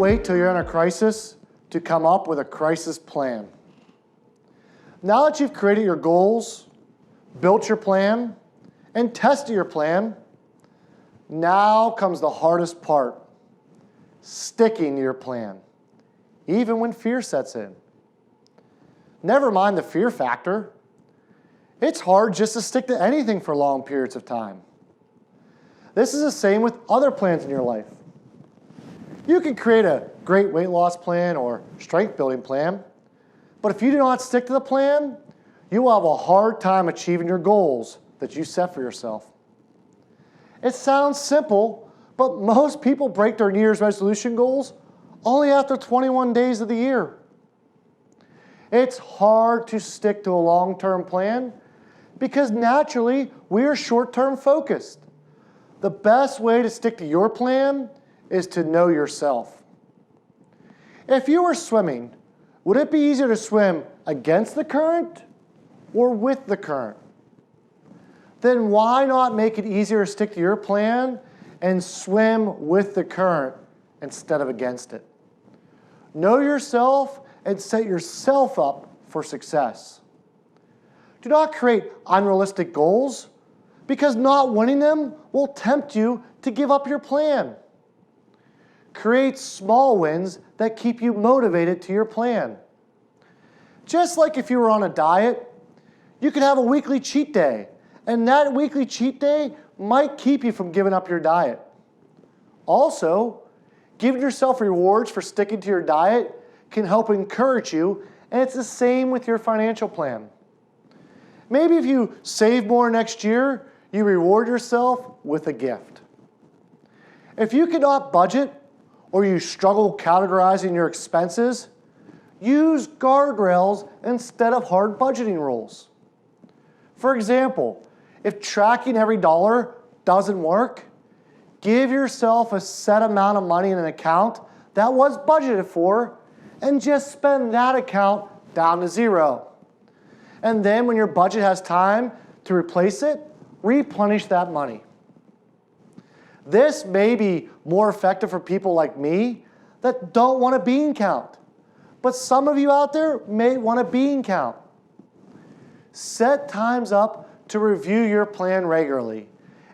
wait till you're in a crisis to come up with a crisis plan. Now that you've created your goals, built your plan, and tested your plan, now comes the hardest part, sticking to your plan, even when fear sets in. Never mind the fear factor. It's hard just to stick to anything for long periods of time. This is the same with other plans in your life. You can create a great weight loss plan or strength building plan, but if you do not stick to the plan, you will have a hard time achieving your goals that you set for yourself. It sounds simple, but most people break their New Year's resolution goals only after 21 days of the year. It's hard to stick to a long-term plan because naturally we are short-term focused. The best way to stick to your plan is to know yourself. If you were swimming, would it be easier to swim against the current or with the current? Then why not make it easier to stick to your plan and swim with the current instead of against it? Know yourself and set yourself up for success. Do not create unrealistic goals because not winning them will tempt you to give up your plan. Create small wins that keep you motivated to your plan. Just like if you were on a diet, you could have a weekly cheat day, and that weekly cheat day might keep you from giving up your diet. Also, giving yourself rewards for sticking to your diet can help encourage you, and it's the same with your financial plan. Maybe if you save more next year, you reward yourself with a gift. If you cannot budget or you struggle categorizing your expenses, use guardrails instead of hard budgeting rules. For example, if tracking every dollar doesn't work, give yourself a set amount of money in an account that was budgeted for and just spend that account down to zero. And then when your budget has time to replace it, replenish that money. This may be more effective for people like me that don't want a bean count. But some of you out there may want a bean count. Set times up to review your plan regularly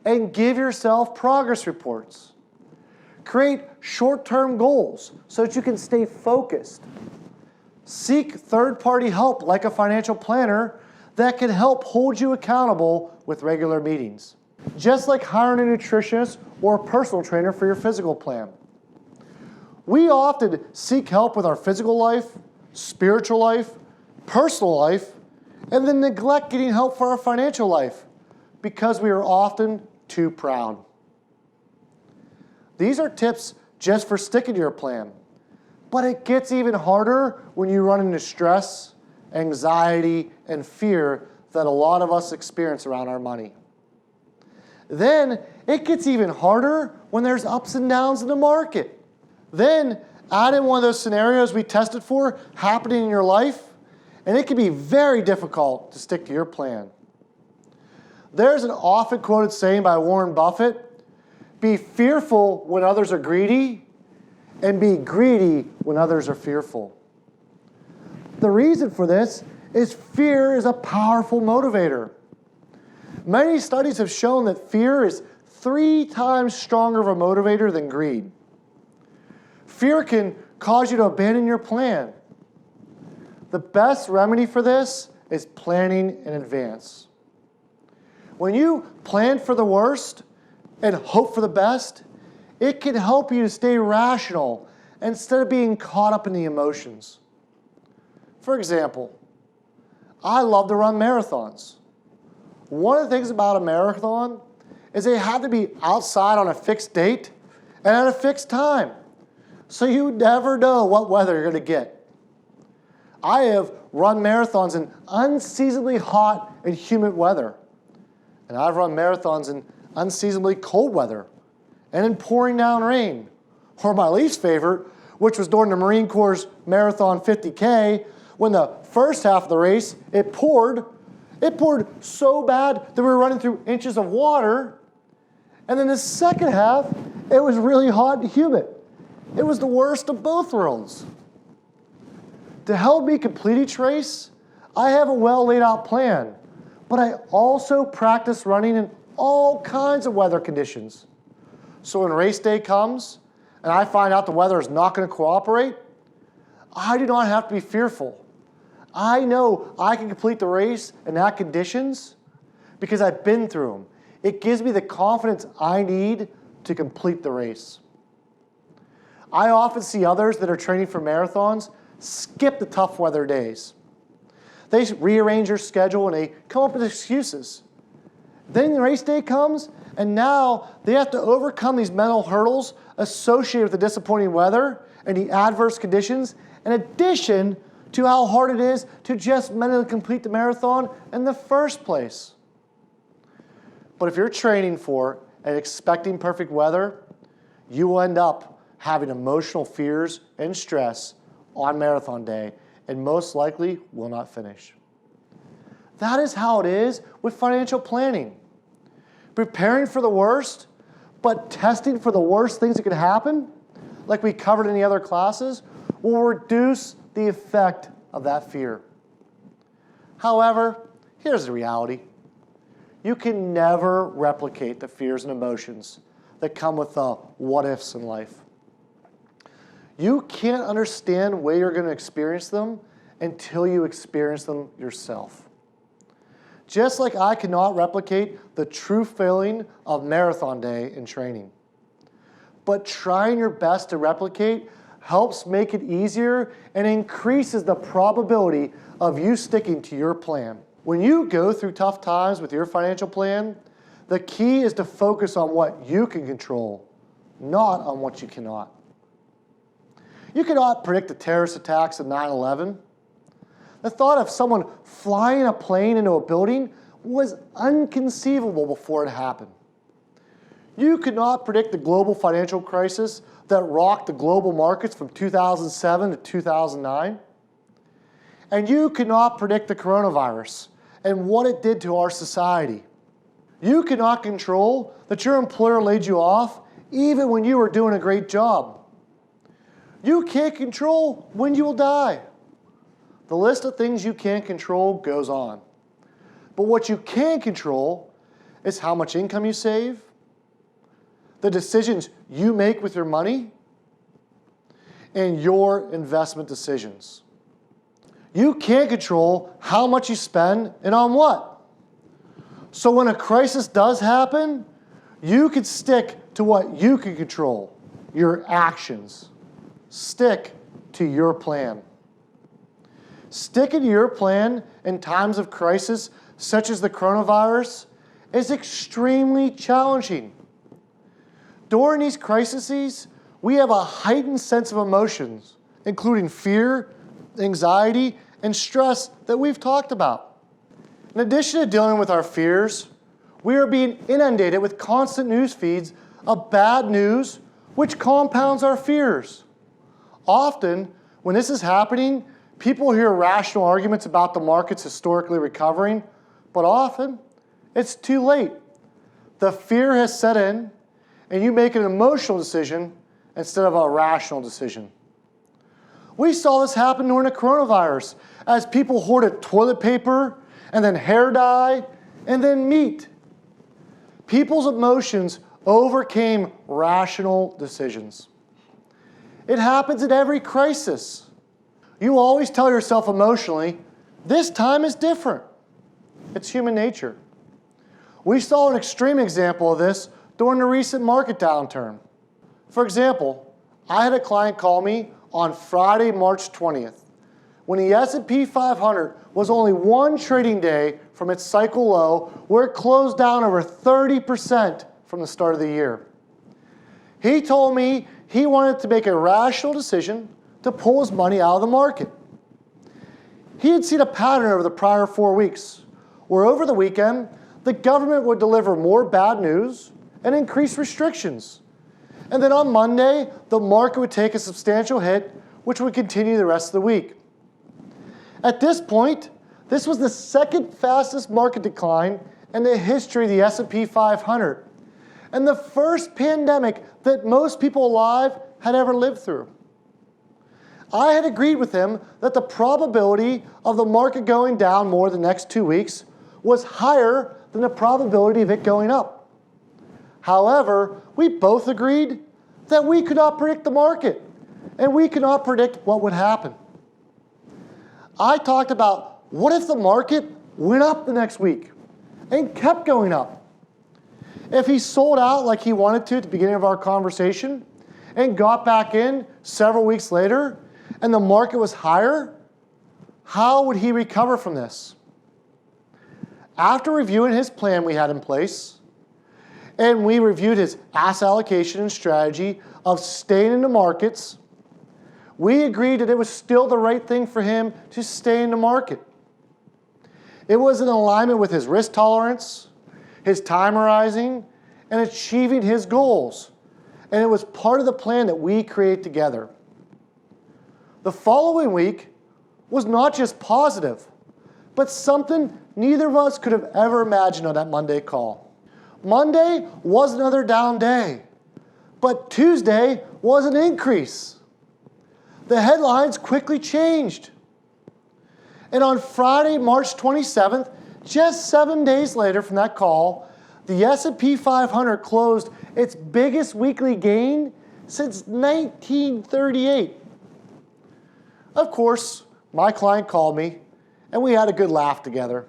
and give yourself progress reports. Create short-term goals so that you can stay focused. Seek third-party help like a financial planner that can help hold you accountable with regular meetings. Just like hiring a nutritionist or a personal trainer for your physical plan. We often seek help with our physical life, spiritual life, personal life, and then neglect getting help for our financial life because we are often too proud. These are tips just for sticking to your plan, but it gets even harder when you run into stress, anxiety, and fear that a lot of us experience around our money. Then it gets even harder when there's ups and downs in the market. Then add in one of those scenarios we tested for happening in your life, and it can be very difficult to stick to your plan. There's an often quoted saying by Warren Buffett, be fearful when others are greedy, and be greedy when others are fearful. The reason for this is fear is a powerful motivator. Many studies have shown that fear is 3 times stronger of a motivator than greed. Fear can cause you to abandon your plan. The best remedy for this is planning in advance. When you plan for the worst and hope for the best, it can help you to stay rational instead of being caught up in the emotions. For example, I love to run marathons. One of the things about a marathon is they have to be outside on a fixed date and at a fixed time. So you never know what weather you're going to get. I have run marathons in unseasonably hot and humid weather. And I've run marathons in unseasonably cold weather and in pouring down rain. Or my least favorite, which was during the Marine Corps Marathon 50K, when the first half of the race, it poured so bad that we were running through inches of water. And then the second half, it was really hot and humid. It was the worst of both worlds. To help me complete each race, I have a well laid out plan, but I also practice running in all kinds of weather conditions. So when race day comes and I find out the weather is not going to cooperate, I do not have to be fearful. I know I can complete the race in that conditions because I've been through them. It gives me the confidence I need to complete the race. I often see others that are training for marathons skip the tough weather days. They rearrange their schedule and they come up with excuses. Then the race day comes, and now they have to overcome these mental hurdles associated with the disappointing weather and the adverse conditions, in addition to how hard it is to just mentally complete the marathon in the first place. But if you're training for and expecting perfect weather, you will end up having emotional fears and stress on marathon day, and most likely will not finish. That is how it is with financial planning. Preparing for the worst, but testing for the worst things that could happen, like we covered in the other classes, will reduce the effect of that fear. However, here's the reality. You can never replicate the fears and emotions that come with the what-ifs in life. You can't understand where you're going to experience them until you experience them yourself. Just like I cannot replicate the true feeling of marathon day in training. But trying your best to replicate helps make it easier and increases the probability of you sticking to your plan. When you go through tough times with your financial plan, the key is to focus on what you can control, not on what you cannot. You cannot predict the terrorist attacks of 9/11. The thought of someone flying a plane into a building was inconceivable before it happened. You could not predict the global financial crisis that rocked the global markets from 2007 to 2009. And you could not predict the coronavirus and what it did to our society. You could not control that your employer laid you off even when you were doing a great job. You can't control when you will die. The list of things you can't control goes on. But what you can control is how much income you save, the decisions you make with your money, and your investment decisions. You can't control how much you spend and on what. So when a crisis does happen, you can stick to what you can control, your actions. Stick to your plan. Sticking to your plan in times of crisis, such as the coronavirus, is extremely challenging. During these crises, we have a heightened sense of emotions, including fear, anxiety, and stress that we've talked about. In addition to dealing with our fears, we are being inundated with constant news feeds of bad news, which compounds our fears. Often, when this is happening, people hear rational arguments about the markets historically recovering, but often, it's too late. The fear has set in, and you make an emotional decision instead of a rational decision. We saw this happen during the coronavirus as people hoarded toilet paper, and then hair dye, and then meat. People's emotions overcame rational decisions. It happens at every crisis. You always tell yourself emotionally, this time is different. It's human nature. We saw an extreme example of this during the recent market downturn. For example, I had a client call me on Friday, March 20th, when the S&P 500 was only one trading day from its cycle low, where it closed down over 30% from the start of the year. He told me he wanted to make a rational decision to pull his money out of the market. He had seen a pattern over the prior 4 weeks, where over the weekend, the government would deliver more bad news and increase restrictions. And then on Monday, the market would take a substantial hit, which would continue the rest of the week. At this point, this was the second fastest market decline in the history of the S&P 500, and the first pandemic that most people alive had ever lived through. I had agreed with him that the probability of the market going down more the next 2 weeks was higher than the probability of it going up. However, we both agreed that we could not predict the market, and we could not predict what would happen. I talked about what if the market went up the next week and kept going up? If he sold out like he wanted to at the beginning of our conversation and got back in several weeks later and the market was higher, how would he recover from this? After reviewing his plan we had in place, and we reviewed his asset allocation and strategy of staying in the markets, we agreed that it was still the right thing for him to stay in the market. It was in alignment with his risk tolerance, his time horizon, and achieving his goals. And it was part of the plan that we created together. The following week was not just positive, but something neither of us could have ever imagined on that Monday call. Monday was another down day, but Tuesday was an increase. The headlines quickly changed. And on Friday, March 27th, just 7 days later from that call, the S&P 500 closed its biggest weekly gain since 1938. Of course, my client called me, and we had a good laugh together.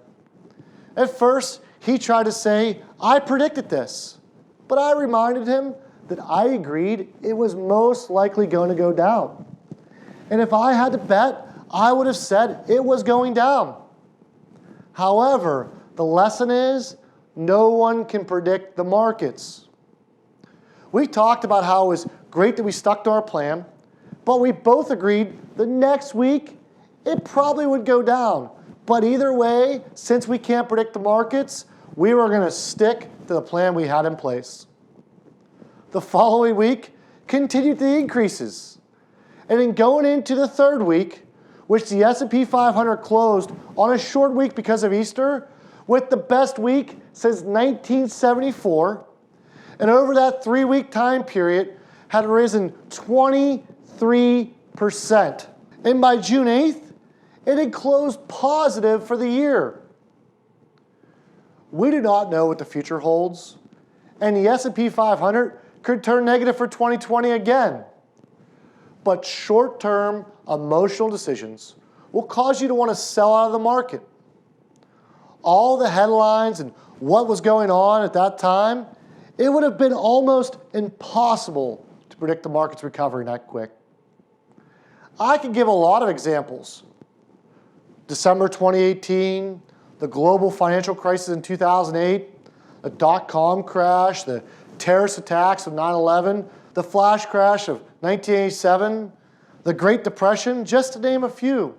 At first, he tried to say, I predicted this, but I reminded him that I agreed it was most likely going to go down. And if I had to bet, I would have said it was going down. However, the lesson is no one can predict the markets. We talked about how it was great that we stuck to our plan, but we both agreed the next week it probably would go down. But either way, since we can't predict the markets, we were going to stick to the plan we had in place. The following week continued the increases. And in going into the third week, which the S&P 500 closed on a short week because of Easter, with the best week since 1974, and over that 3-week time period had risen 23%. And by June 8th, it had closed positive for the year. We do not know what the future holds, and the S&P 500 could turn negative for 2020 again. But short-term emotional decisions will cause you to want to sell out of the market. All the headlines and what was going on at that time, it would have been almost impossible to predict the market's recovery that quick. I could give a lot of examples. December 2018, the global financial crisis in 2008, the dot-com crash, the terrorist attacks of 9/11, the flash crash of 1987, the Great Depression, just to name a few.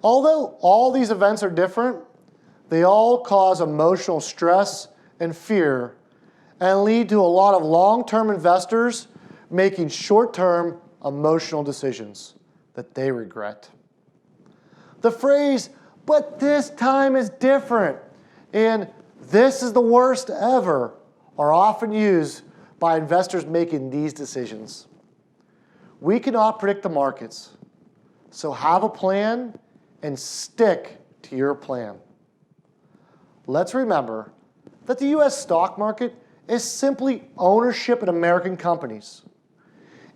Although all these events are different, they all cause emotional stress and fear and lead to a lot of long-term investors making short-term emotional decisions that they regret. The phrase, "but this time is different," and "this is the worst ever," are often used by investors making these decisions. We cannot predict the markets, so have a plan and stick to your plan. Let's remember that the U.S. stock market is simply ownership in American companies.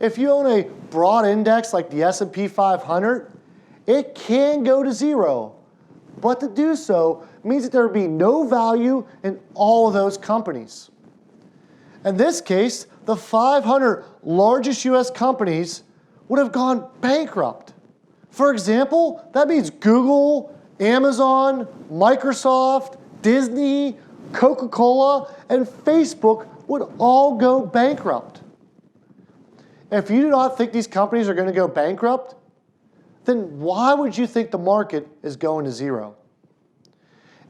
If you own a broad index like the S&P 500, it can go to zero, but to do so means that there would be no value in all of those companies. In this case, the 500 largest U.S. companies would have gone bankrupt. For example, that means Google, Amazon, Microsoft, Disney, Coca-Cola, and Facebook would all go bankrupt. If you do not think these companies are going to go bankrupt, then why would you think the market is going to zero?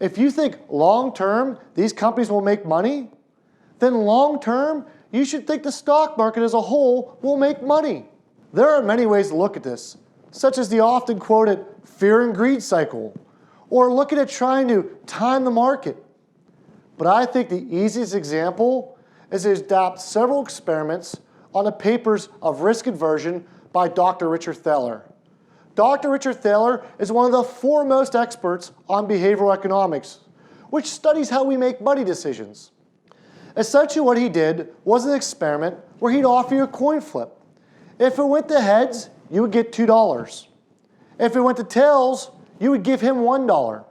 If you think long-term these companies will make money, then long-term you should think the stock market as a whole will make money. There are many ways to look at this, such as the often quoted fear and greed cycle, or looking at trying to time the market. But I think the easiest example is to adopt several experiments on the papers of risk aversion by Dr. Richard Thaler. Dr. Richard Thaler is one of the foremost experts on behavioral economics, which studies how we make money decisions. Essentially what he did was an experiment where he'd offer you a coin flip. If it went to heads, you would get $2. If it went to tails, you would give him $1.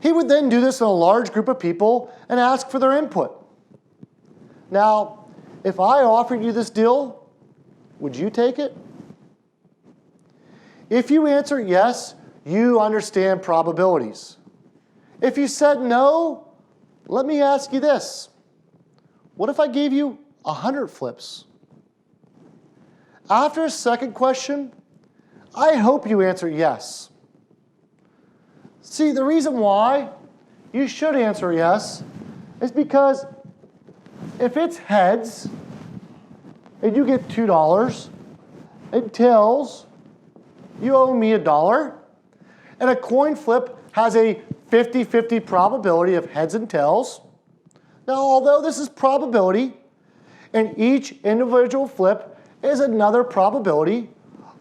He would then do this in a large group of people and ask for their input. Now, if I offered you this deal, would you take it? If you answer yes, you understand probabilities. If you said no, let me ask you this. What if I gave you 100 flips? After a second question, I hope you answer yes. See, the reason why you should answer yes is because if it's heads and you get $2, and tails, you owe me $1, and a coin flip has a 50-50 probability of heads and tails. Now, although this is probability, and each individual flip is another probability,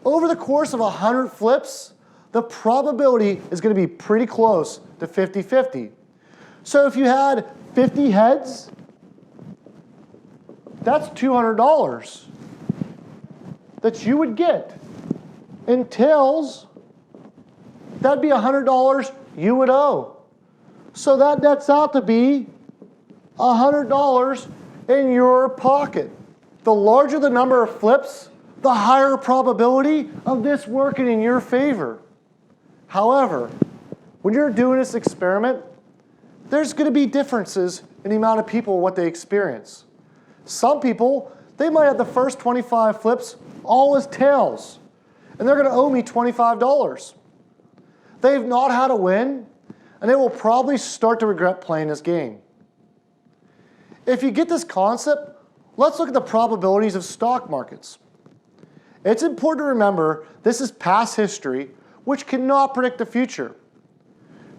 over the course of 100 flips, the probability is going to be pretty close to 50-50. So if you had 50 heads, that's $200 that you would get. In tails, that'd be $100 you would owe. So that nets out to be $100 in your pocket. The larger the number of flips, the higher probability of this working in your favor. However, when you're doing this experiment, there's going to be differences in the amount of people, what they experience. Some people, they might have the first 25 flips all as tails, and they're going to owe me $25. They've not had a win, and they will probably start to regret playing this game. If you get this concept, let's look at the probabilities of stock markets. It's important to remember this is past history, which cannot predict the future.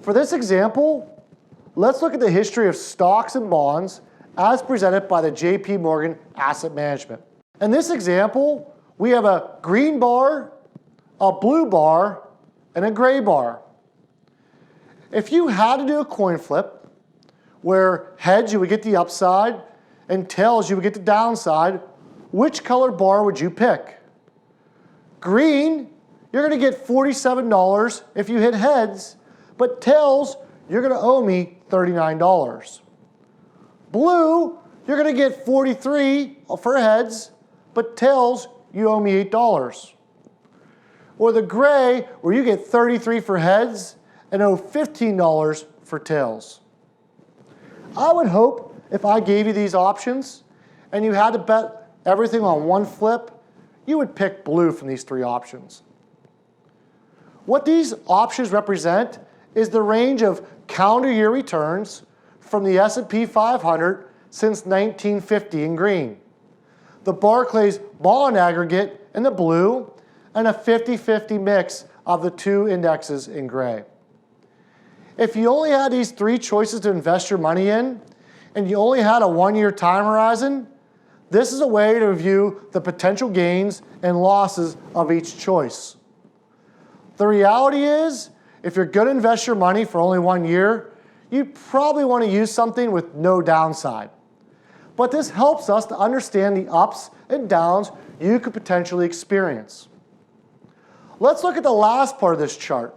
For this example, let's look at the history of stocks and bonds as presented by the J.P. Morgan Asset Management. In this example, we have a green bar, a blue bar, and a gray bar. If you had to do a coin flip, where heads you would get the upside and tails you would get the downside, which colored bar would you pick? Green, you're going to get $47 if you hit heads, but tails, you're going to owe me $39. Blue, you're going to get $43 for heads, but tails, you owe me $8. Or the gray, where you get $33 for heads and owe $15 for tails. I would hope if I gave you these options and you had to bet everything on one flip, you would pick blue from these three options. What these options represent is the range of calendar year returns from the S&P 500 since 1950 in green, the Barclays bond aggregate in the blue, and a 50-50 mix of the two indexes in gray. If you only had these three choices to invest your money in, and you only had a one-year time horizon, this is a way to review the potential gains and losses of each choice. The reality is, if you're going to invest your money for only 1 year, you probably want to use something with no downside. But this helps us to understand the ups and downs you could potentially experience. Let's look at the last part of this chart,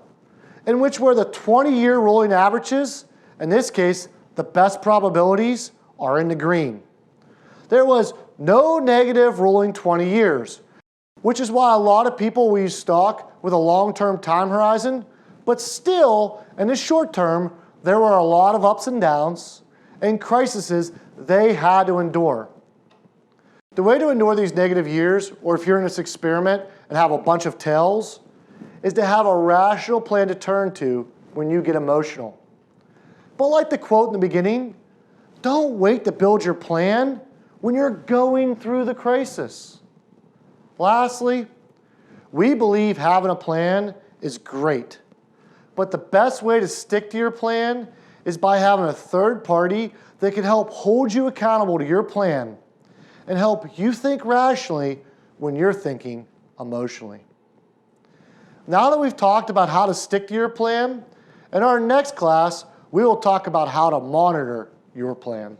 in which were the 20-year rolling averages. In this case, the best probabilities are in the green. There was no negative rolling 20 years, which is why a lot of people will use stock with a long-term time horizon, but still, in the short term, there were a lot of ups and downs and crises they had to endure. The way to endure these negative years, or if you're in this experiment and have a bunch of tails, is to have a rational plan to turn to when you get emotional. But like the quote in the beginning, don't wait to build your plan when you're going through the crisis. Lastly, we believe having a plan is great, but the best way to stick to your plan is by having a third party that can help hold you accountable to your plan. and help you think rationally when you're thinking emotionally. Now that we've talked about how to stick to your plan, in our next class, we will talk about how to monitor your plan.